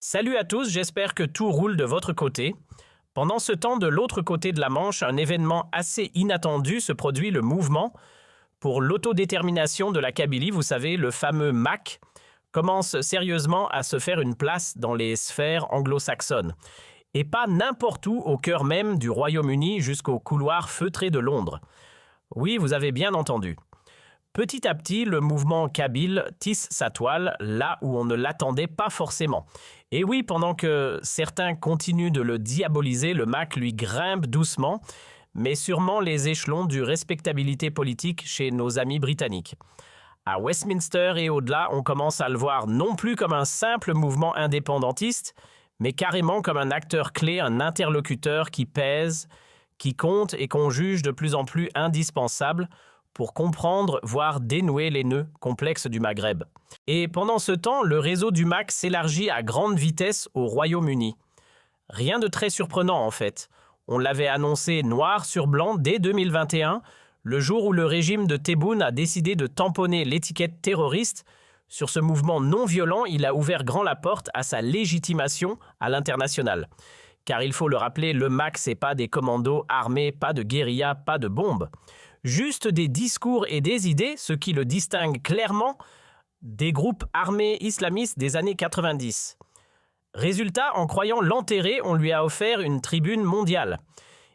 Salut à tous, j'espère que tout roule de votre côté. Pendant ce temps, de l'autre côté de la Manche, un événement assez inattendu se produit, le mouvement pour l'autodétermination de la Kabylie, vous savez, le fameux MAC, commence sérieusement à se faire une place dans les sphères anglo-saxonnes. Et pas n'importe où, au cœur même du Royaume-Uni jusqu'au couloir feutré de Londres. Oui, vous avez bien entendu. Petit à petit, le mouvement kabyle tisse sa toile là où on ne l'attendait pas forcément. Et oui, pendant que certains continuent de le diaboliser, le MAC lui grimpe doucement, mais sûrement les échelons du respectabilité politique chez nos amis britanniques. À Westminster et au-delà, on commence à le voir non plus comme un simple mouvement indépendantiste, mais carrément comme un acteur clé, un interlocuteur qui pèse, qui compte et qu'on juge de plus en plus indispensable pour comprendre, voire dénouer les nœuds complexes du Maghreb. Et pendant ce temps, le réseau du MAC s'élargit à grande vitesse au Royaume-Uni. Rien de très surprenant en fait. On l'avait annoncé noir sur blanc dès 2021, le jour où le régime de Tebboune a décidé de tamponner l'étiquette terroriste. Sur ce mouvement non violent, il a ouvert grand la porte à sa légitimation à l'international. Car il faut le rappeler, le MAC, c'est pas des commandos armés, pas de guérilla, pas de bombes. Juste des discours et des idées, ce qui le distingue clairement des groupes armés islamistes des années 90. Résultat, en croyant l'enterrer, on lui a offert une tribune mondiale.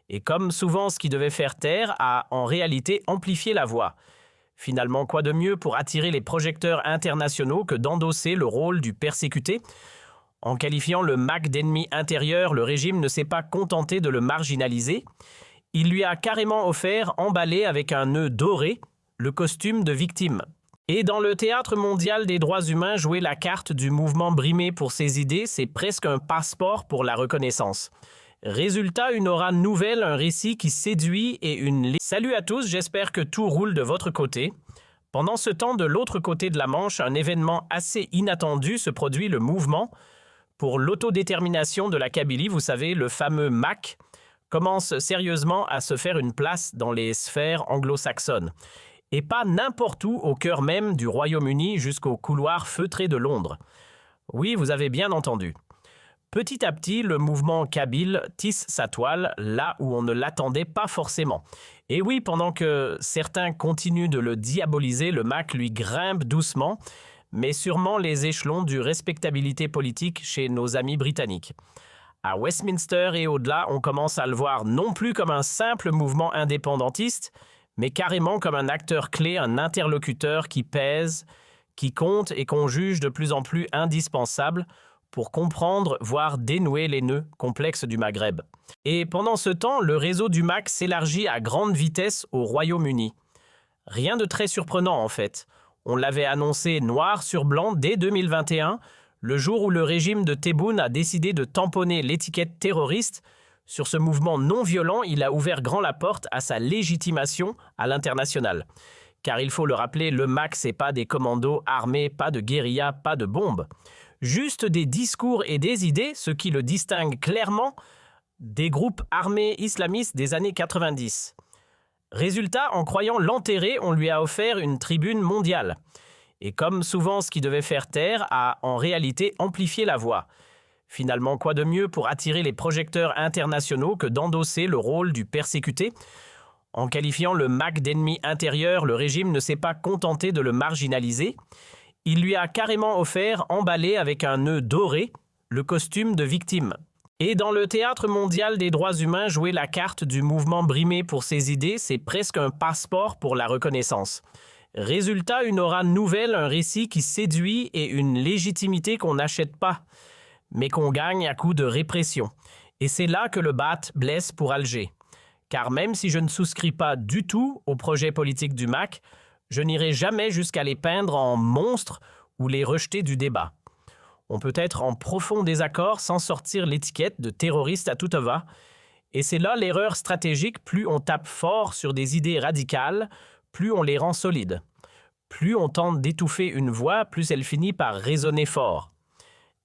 Et comme souvent ce qui devait faire taire a en réalité amplifié la voix. Finalement, quoi de mieux pour attirer les projecteurs internationaux que d'endosser le rôle du persécuté ? En qualifiant le MAC d'ennemi intérieur, le régime ne s'est pas contenté de le marginaliser. Il lui a carrément offert, emballé avec un nœud doré, le costume de victime. Et dans le théâtre mondial des droits humains, jouer la carte du mouvement brimé pour ses idées, c'est presque un passeport pour la reconnaissance. Résultat, une aura nouvelle, un récit qui séduit et une... Salut à tous, j'espère que tout roule de votre côté. Pendant ce temps, de l'autre côté de la Manche, un événement assez inattendu se produit, le mouvement pour l'autodétermination de la Kabylie, vous savez, le fameux MAC, commence sérieusement à se faire une place dans les sphères anglo-saxonnes. Et pas n'importe où, au cœur même du Royaume-Uni jusqu'au couloir feutré de Londres. Oui, vous avez bien entendu. Petit à petit, le mouvement kabyle tisse sa toile là où on ne l'attendait pas forcément. Et oui, pendant que certains continuent de le diaboliser, le MAC lui grimpe doucement, mais sûrement les échelons du respectabilité politique chez nos amis britanniques. À Westminster et au-delà, on commence à le voir non plus comme un simple mouvement indépendantiste, mais carrément comme un acteur clé, un interlocuteur qui pèse, qui compte et qu'on juge de plus en plus indispensable pour comprendre, voire dénouer les nœuds complexes du Maghreb. Et pendant ce temps, le réseau du MAC s'élargit à grande vitesse au Royaume-Uni. Rien de très surprenant en fait. On l'avait annoncé noir sur blanc dès 2021, le jour où le régime de Tebboune a décidé de tamponner l'étiquette terroriste. Sur ce mouvement non violent, il a ouvert grand la porte à sa légitimation à l'international. Car il faut le rappeler, le MAC, c'est pas des commandos armés, pas de guérilla, pas de bombes. Juste des discours et des idées, ce qui le distingue clairement des groupes armés islamistes des années 90. Résultat, en croyant l'enterrer, on lui a offert une tribune mondiale. Et comme souvent ce qui devait faire taire a en réalité amplifié la voix. Finalement, quoi de mieux pour attirer les projecteurs internationaux que d'endosser le rôle du persécuté ? En qualifiant le MAC d'ennemi intérieur, le régime ne s'est pas contenté de le marginaliser. Il lui a carrément offert, emballé avec un nœud doré, le costume de victime. Et dans le théâtre mondial des droits humains, jouer la carte du mouvement brimé pour ses idées, c'est presque un passeport pour la reconnaissance. Résultat, une aura nouvelle, un récit qui séduit et une légitimité qu'on n'achète pas, mais qu'on gagne à coup de répression. Et c'est là que le bat blesse pour Alger. Car même si je ne souscris pas du tout au projet politique du MAC, je n'irai jamais jusqu'à les peindre en monstres ou les rejeter du débat. On peut être en profond désaccord sans sortir l'étiquette de terroriste à tout va. Et c'est là l'erreur stratégique, plus on tape fort sur des idées radicales, plus on les rend solides. Plus on tente d'étouffer une voix, plus elle finit par résonner fort.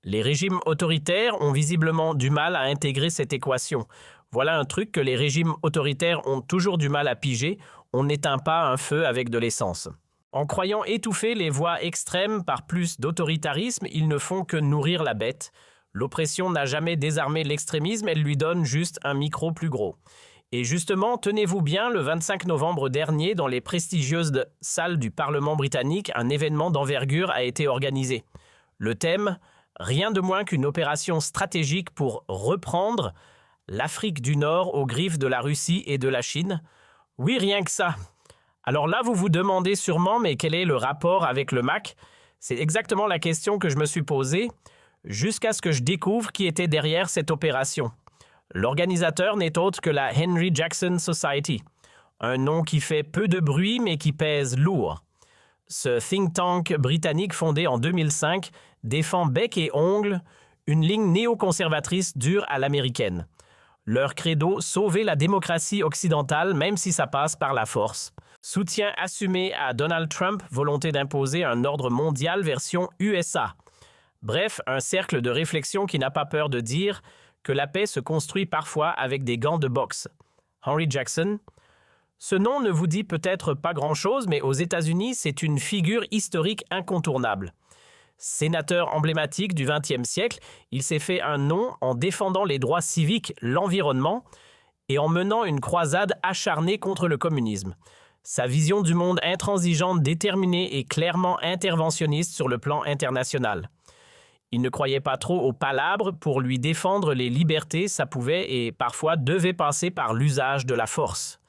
Les régimes autoritaires ont visiblement du mal à intégrer cette équation. Voilà un truc que les régimes autoritaires ont toujours du mal à piger, on n'éteint pas un feu avec de l'essence. En croyant étouffer les voix extrêmes par plus d'autoritarisme, ils ne font que nourrir la bête. L'oppression n'a jamais désarmé l'extrémisme, elle lui donne juste un micro plus gros. Et justement, tenez-vous bien, le 25 novembre dernier, dans les prestigieuses salles du Parlement britannique, un événement d'envergure a été organisé. Le thème, rien de moins qu'une opération stratégique pour reprendre l'Afrique du Nord aux griffes de la Russie et de la Chine. Oui, rien que ça. Alors là, vous vous demandez sûrement, mais quel est le rapport avec le MAC? C'est exactement la question que je me suis posée, jusqu'à ce que je découvre qui était derrière cette opération. L'organisateur n'est autre que la Henry Jackson Society, un nom qui fait peu de bruit mais qui pèse lourd. Ce think tank britannique fondé en 2005 défend bec et ongle une ligne néoconservatrice dure à l'américaine. Leur credo, sauver la démocratie occidentale même si ça passe par la force. Soutien assumé à Donald Trump, volonté d'imposer un ordre mondial version USA. Bref, un cercle de réflexion qui n'a pas peur de dire que la paix se construit parfois avec des gants de boxe. Henry Jackson. Ce nom ne vous dit peut-être pas grand-chose, mais aux États-Unis, c'est une figure historique incontournable. Sénateur emblématique du XXe siècle, il s'est fait un nom en défendant les droits civiques, l'environnement et en menant une croisade acharnée contre le communisme. Sa vision du monde intransigeante, déterminée et clairement interventionniste sur le plan international. Il ne croyait pas trop aux palabres, pour lui défendre les libertés, ça pouvait et parfois devait passer par l'usage de la force.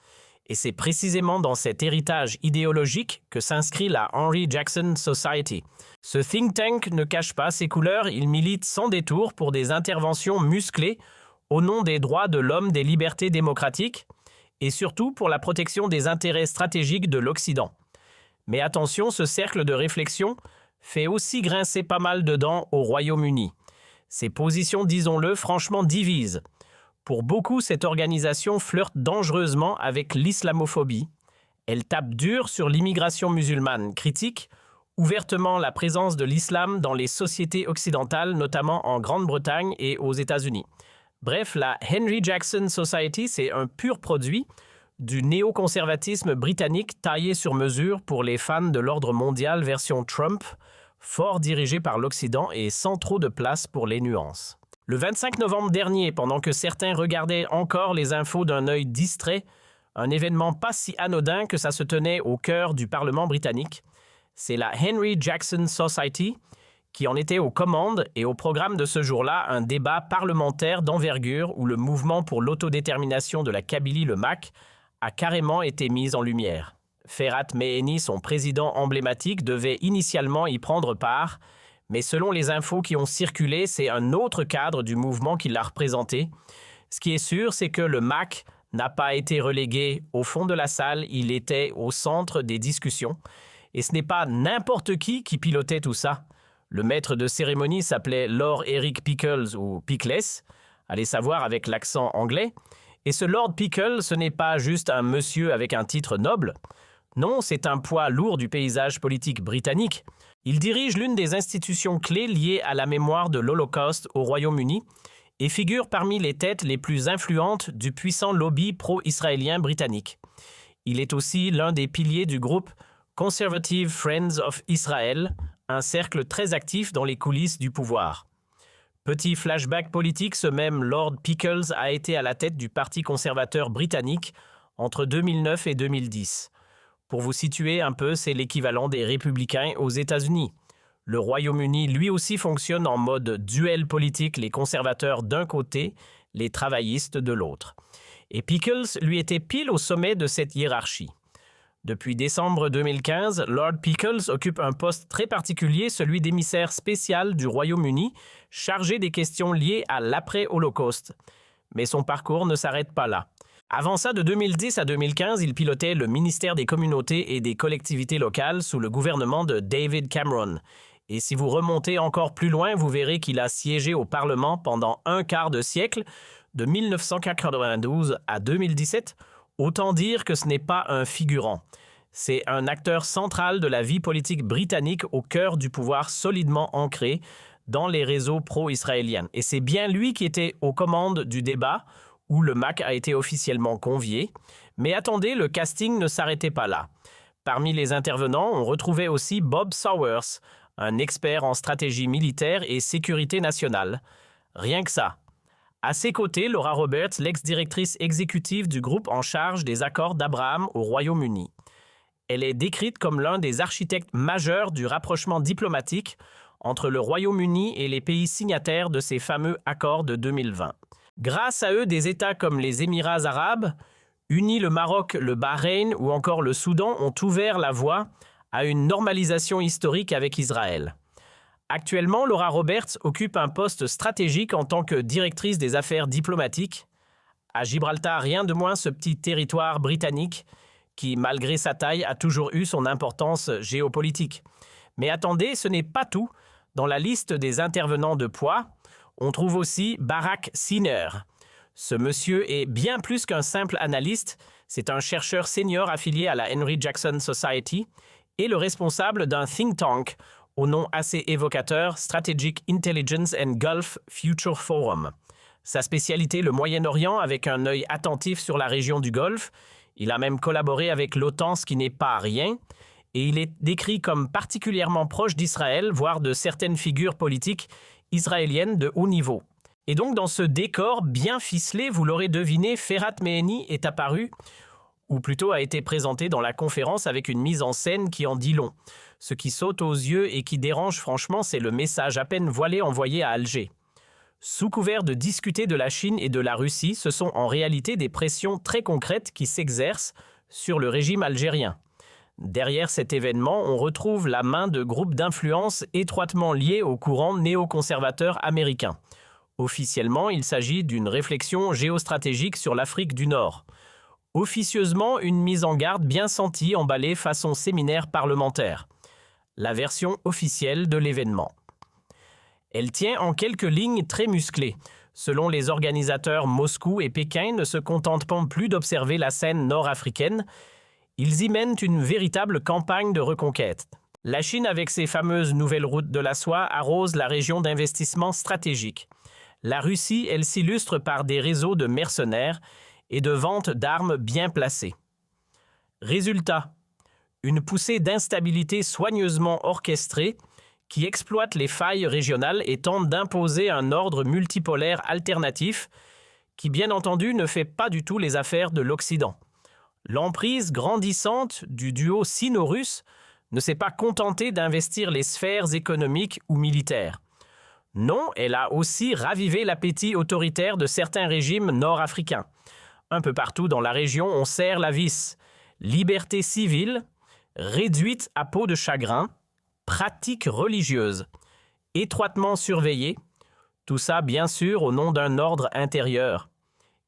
Et c'est précisément dans cet héritage idéologique que s'inscrit la Henry Jackson Society. Ce think tank ne cache pas ses couleurs, il milite sans détour pour des interventions musclées au nom des droits de l'homme, des libertés démocratiques et surtout pour la protection des intérêts stratégiques de l'Occident. Mais attention, ce cercle de réflexion fait aussi grincer pas mal de dents au Royaume-Uni. Ses positions, disons-le, franchement divisent. Pour beaucoup, cette organisation flirte dangereusement avec l'islamophobie. Elle tape dur sur l'immigration musulmane, critique ouvertement la présence de l'islam dans les sociétés occidentales, notamment en Grande-Bretagne et aux États-Unis. Bref, la Henry Jackson Society, c'est un pur produit du néoconservatisme britannique taillé sur mesure pour les fans de l'ordre mondial version Trump, fort dirigé par l'Occident et sans trop de place pour les nuances. Le 25 novembre dernier, pendant que certains regardaient encore les infos d'un œil distrait, un événement pas si anodin que ça se tenait au cœur du Parlement britannique, c'est la Henry Jackson Society qui en était aux commandes et au programme de ce jour-là un débat parlementaire d'envergure où le mouvement pour l'autodétermination de la Kabylie, le MAC, a carrément été mis en lumière. Ferhat Meheni, son président emblématique, devait initialement y prendre part, mais selon les infos qui ont circulé, c'est un autre cadre du mouvement qui l'a représenté. Ce qui est sûr, c'est que le MAC n'a pas été relégué au fond de la salle, il était au centre des discussions. Et ce n'est pas n'importe qui pilotait tout ça. Le maître de cérémonie s'appelait Lord Eric Pickles ou Pickless, allez savoir avec l'accent anglais. Et ce Lord Pickles, ce n'est pas juste un monsieur avec un titre noble. Non, c'est un poids lourd du paysage politique britannique. Il dirige l'une des institutions clés liées à la mémoire de l'Holocauste au Royaume-Uni et figure parmi les têtes les plus influentes du puissant lobby pro-israélien britannique. Il est aussi l'un des piliers du groupe Conservative Friends of Israel, un cercle très actif dans les coulisses du pouvoir. Petit flashback politique, ce même Lord Pickles a été à la tête du Parti conservateur britannique entre 2009 et 2010. Pour vous situer un peu, c'est l'équivalent des républicains aux États-Unis. Le Royaume-Uni, lui aussi, fonctionne en mode duel politique, les conservateurs d'un côté, les travaillistes de l'autre. Et Pickles, lui, était pile au sommet de cette hiérarchie. Depuis décembre 2015, Lord Pickles occupe un poste très particulier, celui d'émissaire spécial du Royaume-Uni, chargé des questions liées à l'après-Holocauste. Mais son parcours ne s'arrête pas là. Avant ça, de 2010 à 2015, il pilotait le ministère des communautés et des collectivités locales sous le gouvernement de David Cameron. Et si vous remontez encore plus loin, vous verrez qu'il a siégé au Parlement pendant un quart de siècle, de 1992 à 2017. Autant dire que ce n'est pas un figurant. C'est un acteur central de la vie politique britannique au cœur du pouvoir solidement ancré dans les réseaux pro-israéliens. Et c'est bien lui qui était aux commandes du débat où le MAC a été officiellement convié. Mais attendez, le casting ne s'arrêtait pas là. Parmi les intervenants, on retrouvait aussi Bob Sowers, un expert en stratégie militaire et sécurité nationale. Rien que ça. À ses côtés, Laura Roberts, l'ex-directrice exécutive du groupe en charge des accords d'Abraham au Royaume-Uni. Elle est décrite comme l'un des architectes majeurs du rapprochement diplomatique entre le Royaume-Uni et les pays signataires de ces fameux accords de 2020. Grâce à eux, des États comme les Émirats arabes, unis le Maroc, le Bahreïn ou encore le Soudan ont ouvert la voie à une normalisation historique avec Israël. Actuellement, Laura Roberts occupe un poste stratégique en tant que directrice des affaires diplomatiques. À Gibraltar, rien de moins ce petit territoire britannique qui, malgré sa taille, a toujours eu son importance géopolitique. Mais attendez, ce n'est pas tout. Dans la liste des intervenants de poids, on trouve aussi Barak Siner. Ce monsieur est bien plus qu'un simple analyste, c'est un chercheur senior affilié à la Henry Jackson Society et le responsable d'un think tank au nom assez évocateur Strategic Intelligence and Gulf Future Forum. Sa spécialité, le Moyen-Orient, avec un œil attentif sur la région du Golfe. Il a même collaboré avec l'OTAN, ce qui n'est pas rien, et il est décrit comme particulièrement proche d'Israël, voire de certaines figures politiques israéliennes de haut niveau. Et donc, dans ce décor bien ficelé, vous l'aurez deviné, Ferhat Meheni est apparu, ou plutôt a été présenté dans la conférence avec une mise en scène qui en dit long. Ce qui saute aux yeux et qui dérange franchement, c'est le message à peine voilé envoyé à Alger. Sous couvert de discuter de la Chine et de la Russie, ce sont en réalité des pressions très concrètes qui s'exercent sur le régime algérien. Derrière cet événement, on retrouve la main de groupes d'influence étroitement liés au courant néoconservateur américain. Officiellement, il s'agit d'une réflexion géostratégique sur l'Afrique du Nord. Officieusement, une mise en garde bien sentie emballée façon séminaire parlementaire. La version officielle de l'événement. Elle tient en quelques lignes très musclées. Selon les organisateurs, Moscou et Pékin ne se contentent pas plus d'observer la scène nord-africaine. Ils y mènent une véritable campagne de reconquête. La Chine, avec ses fameuses nouvelles routes de la soie, arrose la région d'investissement stratégique. La Russie, elle s'illustre par des réseaux de mercenaires et de vente d'armes bien placées. Résultat, une poussée d'instabilité soigneusement orchestrée qui exploite les failles régionales et tente d'imposer un ordre multipolaire alternatif qui, bien entendu, ne fait pas du tout les affaires de l'Occident. L'emprise grandissante du duo sino-russe ne s'est pas contentée d'investir les sphères économiques ou militaires. Non, elle a aussi ravivé l'appétit autoritaire de certains régimes nord-africains. Un peu partout dans la région, on serre la vis. Liberté civile, réduite à peau de chagrin, pratiques religieuses, étroitement surveillées, tout ça bien sûr au nom d'un ordre intérieur.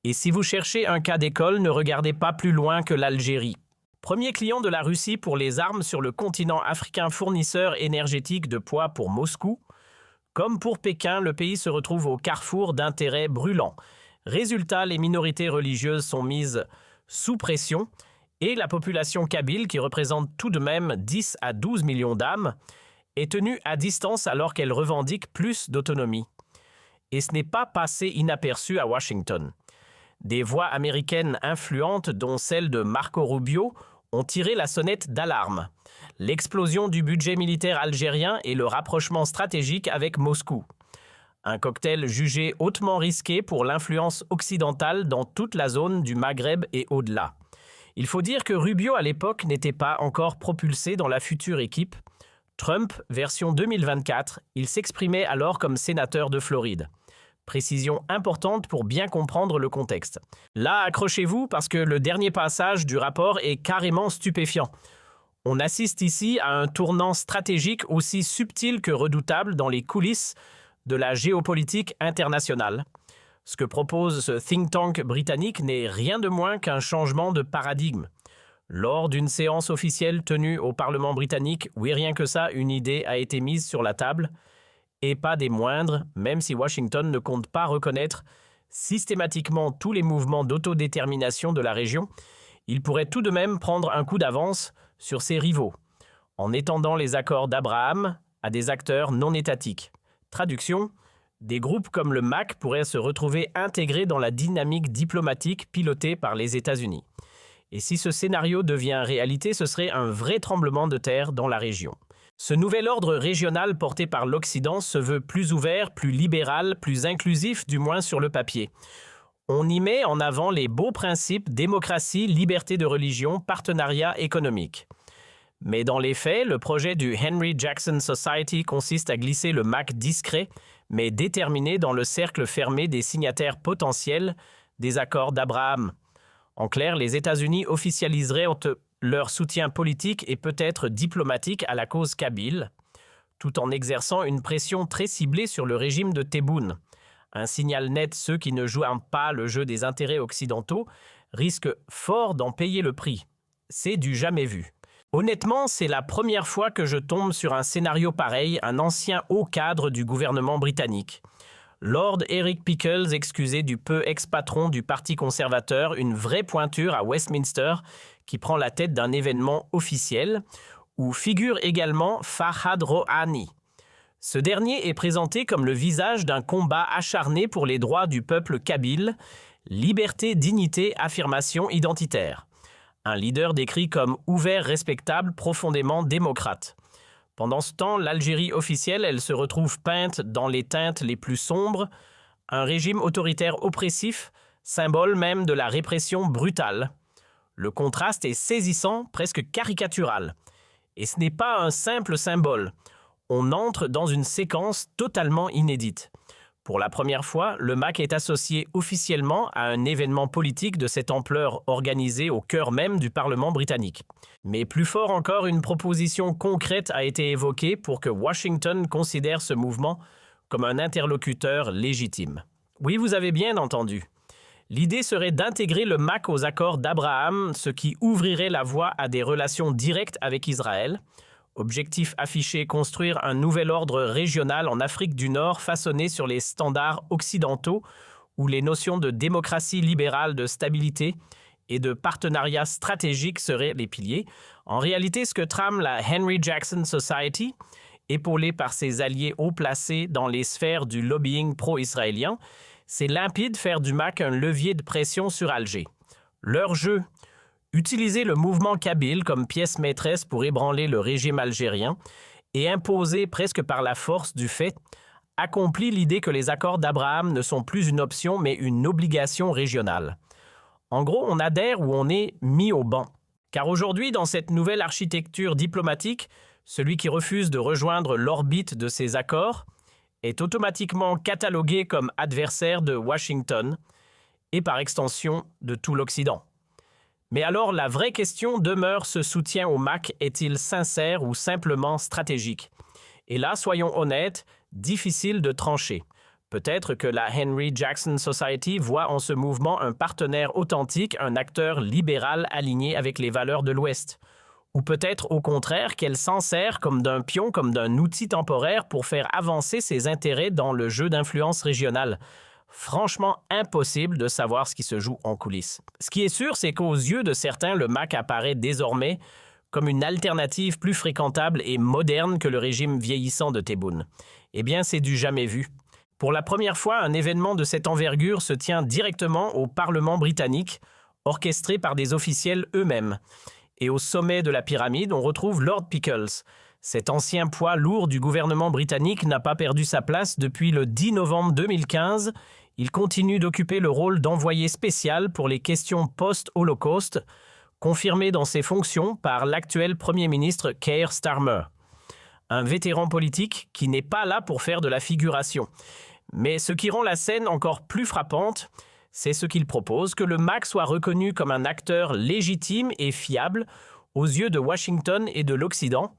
Et si vous cherchez un cas d'école, ne regardez pas plus loin que l'Algérie. Premier client de la Russie pour les armes sur le continent africain, fournisseur énergétique de poids pour Moscou. Comme pour Pékin, le pays se retrouve au carrefour d'intérêts brûlants. Résultat, les minorités religieuses sont mises sous pression et la population kabyle, qui représente tout de même 10 à 12 millions d'âmes, est tenue à distance alors qu'elle revendique plus d'autonomie. Et ce n'est pas passé inaperçu à Washington. Des voix américaines influentes, dont celle de Marco Rubio, ont tiré la sonnette d'alarme. L'explosion du budget militaire algérien et le rapprochement stratégique avec Moscou. Un cocktail jugé hautement risqué pour l'influence occidentale dans toute la zone du Maghreb et au-delà. Il faut dire que Rubio, à l'époque, n'était pas encore propulsé dans la future équipe. Trump, version 2024, il s'exprimait alors comme sénateur de Floride. Précision importante pour bien comprendre le contexte. Là, accrochez-vous parce que le dernier passage du rapport est carrément stupéfiant. On assiste ici à un tournant stratégique aussi subtil que redoutable dans les coulisses de la géopolitique internationale. Ce que propose ce think tank britannique n'est rien de moins qu'un changement de paradigme. Lors d'une séance officielle tenue au Parlement britannique, oui, rien que ça, une idée a été mise sur la table, et pas des moindres, même si Washington ne compte pas reconnaître systématiquement tous les mouvements d'autodétermination de la région, il pourrait tout de même prendre un coup d'avance sur ses rivaux, en étendant les accords d'Abraham à des acteurs non étatiques. Traduction, des groupes comme le MAC pourraient se retrouver intégrés dans la dynamique diplomatique pilotée par les États-Unis. Et si ce scénario devient réalité, ce serait un vrai tremblement de terre dans la région. Ce nouvel ordre régional porté par l'Occident se veut plus ouvert, plus libéral, plus inclusif, du moins sur le papier. On y met en avant les beaux principes démocratie, liberté de religion, partenariat économique. Mais dans les faits, le projet du Henry Jackson Society consiste à glisser le MAC discret, mais déterminé dans le cercle fermé des signataires potentiels des accords d'Abraham. En clair, les États-Unis officialiseraient leur soutien politique et peut-être diplomatique à la cause kabyle, tout en exerçant une pression très ciblée sur le régime de Tebboune. Un signal net, ceux qui ne jouent pas le jeu des intérêts occidentaux risquent fort d'en payer le prix. C'est du jamais vu. Honnêtement, c'est la première fois que je tombe sur un scénario pareil, un ancien haut cadre du gouvernement britannique. Lord Eric Pickles, excusé du peu ex-patron du Parti conservateur, une vraie pointure à Westminster, qui prend la tête d'un événement officiel, où figure également Fahad Rouhani. Ce dernier est présenté comme le visage d'un combat acharné pour les droits du peuple kabyle, liberté, dignité, affirmation identitaire. Un leader décrit comme ouvert, respectable, profondément démocrate. Pendant ce temps, l'Algérie officielle, elle se retrouve peinte dans les teintes les plus sombres, un régime autoritaire oppressif, symbole même de la répression brutale. Le contraste est saisissant, presque caricatural. Et ce n'est pas un simple symbole. On entre dans une séquence totalement inédite. Pour la première fois, le MAC est associé officiellement à un événement politique de cette ampleur organisé au cœur même du Parlement britannique. Mais plus fort encore, une proposition concrète a été évoquée pour que Washington considère ce mouvement comme un interlocuteur légitime. Oui, vous avez bien entendu. L'idée serait d'intégrer le MAC aux accords d'Abraham, ce qui ouvrirait la voie à des relations directes avec Israël. Objectif affiché, construire un nouvel ordre régional en Afrique du Nord façonné sur les standards occidentaux où les notions de démocratie libérale, de stabilité et de partenariat stratégique seraient les piliers. En réalité, ce que trame la Henry Jackson Society, épaulée par ses alliés haut placés dans les sphères du lobbying pro-israélien, c'est limpide faire du MAC un levier de pression sur Alger. Leur jeu, utiliser le mouvement kabyle comme pièce maîtresse pour ébranler le régime algérien et imposer presque par la force du fait, accomplit l'idée que les accords d'Abraham ne sont plus une option mais une obligation régionale. En gros, on adhère ou on est mis au banc. Car aujourd'hui, dans cette nouvelle architecture diplomatique, celui qui refuse de rejoindre l'orbite de ces accords est automatiquement catalogué comme adversaire de Washington et par extension de tout l'Occident. Mais alors, la vraie question demeure, ce soutien au MAC est-il sincère ou simplement stratégique? Et là, soyons honnêtes, difficile de trancher. Peut-être que la Henry Jackson Society voit en ce mouvement un partenaire authentique, un acteur libéral aligné avec les valeurs de l'Ouest. Ou peut-être au contraire qu'elle s'en sert comme d'un pion, comme d'un outil temporaire pour faire avancer ses intérêts dans le jeu d'influence régionale. Franchement impossible de savoir ce qui se joue en coulisses. Ce qui est sûr, c'est qu'aux yeux de certains, le MAC apparaît désormais comme une alternative plus fréquentable et moderne que le régime vieillissant de Tebboune. Eh bien, c'est du jamais vu. Pour la première fois, un événement de cette envergure se tient directement au Parlement britannique, orchestré par des officiels eux-mêmes. Et au sommet de la pyramide, on retrouve Lord Pickles. Cet ancien poids lourd du gouvernement britannique n'a pas perdu sa place depuis le 10 novembre 2015. Il continue d'occuper le rôle d'envoyé spécial pour les questions post-Holocauste, confirmé dans ses fonctions par l'actuel Premier ministre Keir Starmer. Un vétéran politique qui n'est pas là pour faire de la figuration. Mais ce qui rend la scène encore plus frappante, c'est ce qu'il propose, que le MAC soit reconnu comme un acteur légitime et fiable aux yeux de Washington et de l'Occident,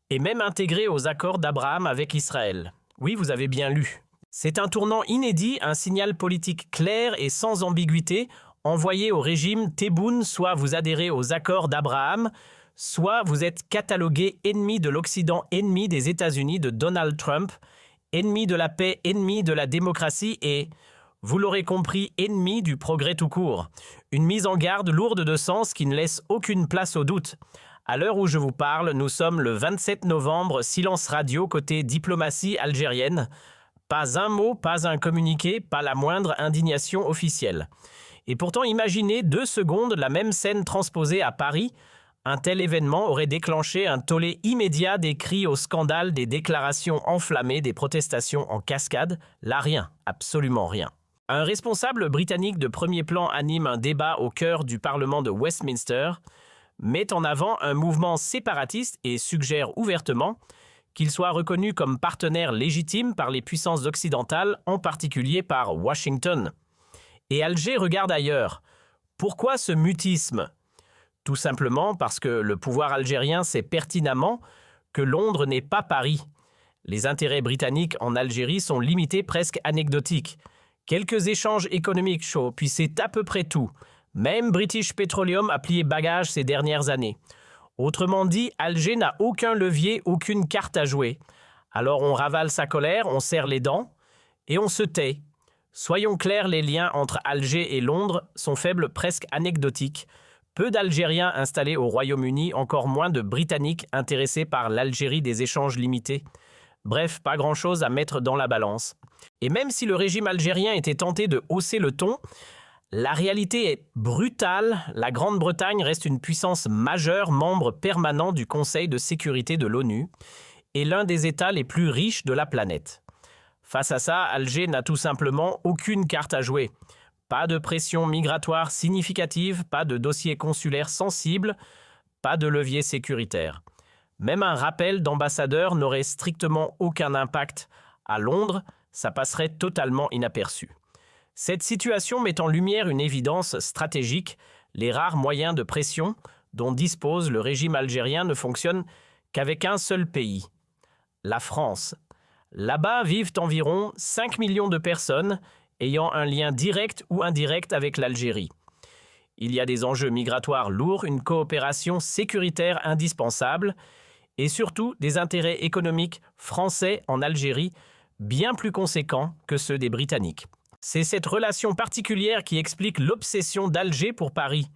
et même intégré aux accords d'Abraham avec Israël. Oui, vous avez bien lu. C'est un tournant inédit, un signal politique clair et sans ambiguïté, envoyé au régime Tebboune, soit vous adhérez aux accords d'Abraham, soit vous êtes catalogué ennemi de l'Occident, ennemi des États-Unis de Donald Trump, ennemi de la paix, ennemi de la démocratie et, vous l'aurez compris, ennemi du progrès tout court. Une mise en garde lourde de sens qui ne laisse aucune place au doute. À l'heure où je vous parle, nous sommes le 27 novembre, silence radio côté diplomatie algérienne. Pas un mot, pas un communiqué, pas la moindre indignation officielle. Et pourtant, imaginez 2 secondes la même scène transposée à Paris, Un tel événement aurait déclenché un tollé immédiat des cris au scandale, des déclarations enflammées, des protestations en cascade. Là, rien, absolument rien. Un responsable britannique de premier plan anime un débat au cœur du Parlement de Westminster, met en avant un mouvement séparatiste et suggère ouvertement qu'il soit reconnu comme partenaire légitime par les puissances occidentales, en particulier par Washington. Et Alger regarde ailleurs. Pourquoi ce mutisme ? Tout simplement parce que le pouvoir algérien sait pertinemment que Londres n'est pas Paris. Les intérêts britanniques en Algérie sont limités, presque anecdotiques. Quelques échanges économiques chauds, puis c'est à peu près tout. Même British Petroleum a plié bagage ces dernières années. Autrement dit, Alger n'a aucun levier, aucune carte à jouer. Alors on ravale sa colère, on serre les dents et on se tait. Soyons clairs, les liens entre Alger et Londres sont faibles, presque anecdotiques. Peu d'Algériens installés au Royaume-Uni, encore moins de Britanniques intéressés par l'Algérie des échanges limités. Bref, pas grand-chose à mettre dans la balance. Et même si le régime algérien était tenté de hausser le ton, la réalité est brutale. La Grande-Bretagne reste une puissance majeure, membre permanent du Conseil de sécurité de l'ONU, et l'un des États les plus riches de la planète. Face à ça, Alger n'a tout simplement aucune carte à jouer. Pas de pression migratoire significative, pas de dossier consulaire sensible, pas de levier sécuritaire. Même un rappel d'ambassadeur n'aurait strictement aucun impact. À Londres, ça passerait totalement inaperçu. Cette situation met en lumière une évidence stratégique. Les rares moyens de pression dont dispose le régime algérien ne fonctionnent qu'avec un seul pays, la France. Là-bas vivent environ 5 millions de personnes ayant un lien direct ou indirect avec l'Algérie. Il y a des enjeux migratoires lourds, une coopération sécuritaire indispensable et surtout des intérêts économiques français en Algérie bien plus conséquents que ceux des Britanniques. C'est cette relation particulière qui explique l'obsession d'Alger pour Paris.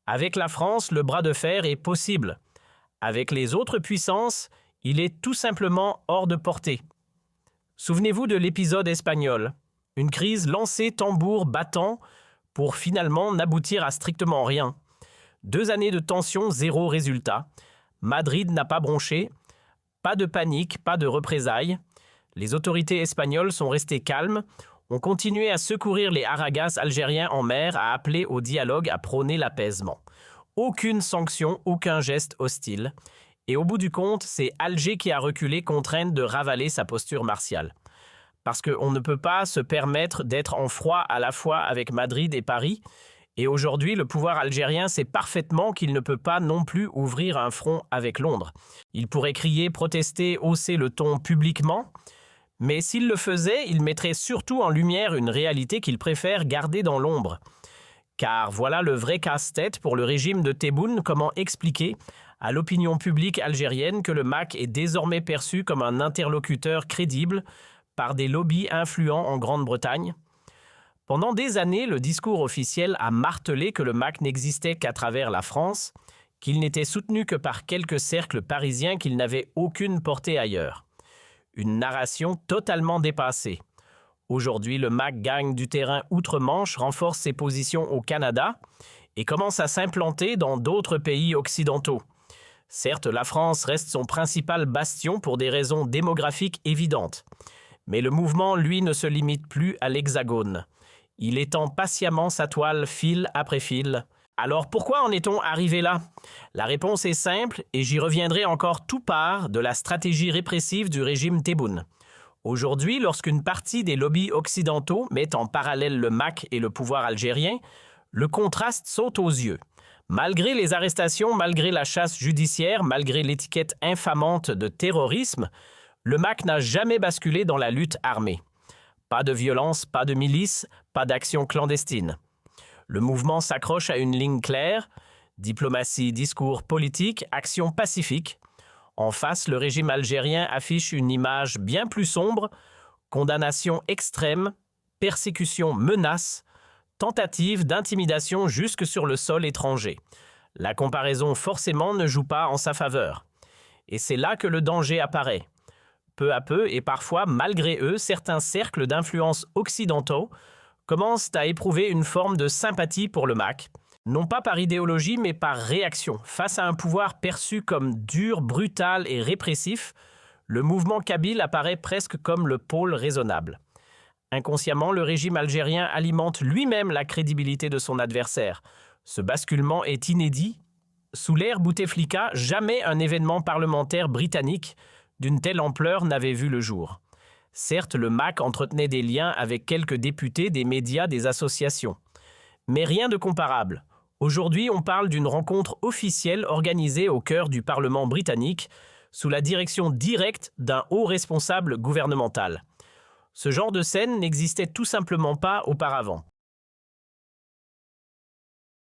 Avec la France, le bras de fer est possible. Avec les autres puissances, il est tout simplement hors de portée. Souvenez-vous de l'épisode espagnol. Une crise lancée tambour battant pour finalement n'aboutir à strictement rien. 2 années de tension, 0 résultat. Madrid n'a pas bronché. Pas de panique, pas de représailles. Les autorités espagnoles sont restées calmes, ont continué à secourir les haragas algériens en mer, à appeler au dialogue, à prôner l'apaisement. Aucune sanction, aucun geste hostile. Et au bout du compte, c'est Alger qui a reculé, contrainte de ravaler sa posture martiale. Parce qu'on ne peut pas se permettre d'être en froid à la fois avec Madrid et Paris. Et aujourd'hui, le pouvoir algérien sait parfaitement qu'il ne peut pas non plus ouvrir un front avec Londres. Il pourrait crier, protester, hausser le ton publiquement. Mais s'il le faisait, il mettrait surtout en lumière une réalité qu'il préfère garder dans l'ombre. Car voilà le vrai casse-tête pour le régime de Tebboune, comment expliquer à l'opinion publique algérienne que le MAC est désormais perçu comme un interlocuteur crédible par des lobbies influents en Grande-Bretagne. Pendant des années, le discours officiel a martelé que le MAC n'existait qu'à travers la France, qu'il n'était soutenu que par quelques cercles parisiens, qu'il n'avait aucune portée ailleurs. Une narration totalement dépassée. Aujourd'hui, le MAC gagne du terrain outre-Manche, renforce ses positions au Canada et commence à s'implanter dans d'autres pays occidentaux. Certes, la France reste son principal bastion pour des raisons démographiques évidentes. Mais le mouvement, lui, ne se limite plus à l'Hexagone. Il étend patiemment sa toile fil après fil. Alors pourquoi en est-on arrivé là? La réponse est simple et j'y reviendrai encore tout part de la stratégie répressive du régime Tebboune. Aujourd'hui, lorsqu'une partie des lobbies occidentaux met en parallèle le MAC et le pouvoir algérien, le contraste saute aux yeux. Malgré les arrestations, malgré la chasse judiciaire, malgré l'étiquette infamante de terrorisme, le MAC n'a jamais basculé dans la lutte armée. Pas de violence, pas de milices, pas d'action clandestine. Le mouvement s'accroche à une ligne claire, diplomatie, discours politique, action pacifique. En face, le régime algérien affiche une image bien plus sombre, condamnation extrême, persécution, menace, tentative d'intimidation jusque sur le sol étranger. La comparaison forcément ne joue pas en sa faveur. Et c'est là que le danger apparaît. Peu à peu, et parfois malgré eux, certains cercles d'influence occidentaux commencent à éprouver une forme de sympathie pour le MAC, non pas par idéologie mais par réaction. Face à un pouvoir perçu comme dur, brutal et répressif, le mouvement kabyle apparaît presque comme le pôle raisonnable. Inconsciemment, le régime algérien alimente lui-même la crédibilité de son adversaire. Ce basculement est inédit. Sous l'ère Bouteflika, jamais un événement parlementaire britannique d'une telle ampleur n'avait vu le jour. Certes, le MAC entretenait des liens avec quelques députés, des médias, des associations. Mais rien de comparable. Aujourd'hui, on parle d'une rencontre officielle organisée au cœur du Parlement britannique, sous la direction directe d'un haut responsable gouvernemental. Ce genre de scène n'existait tout simplement pas auparavant.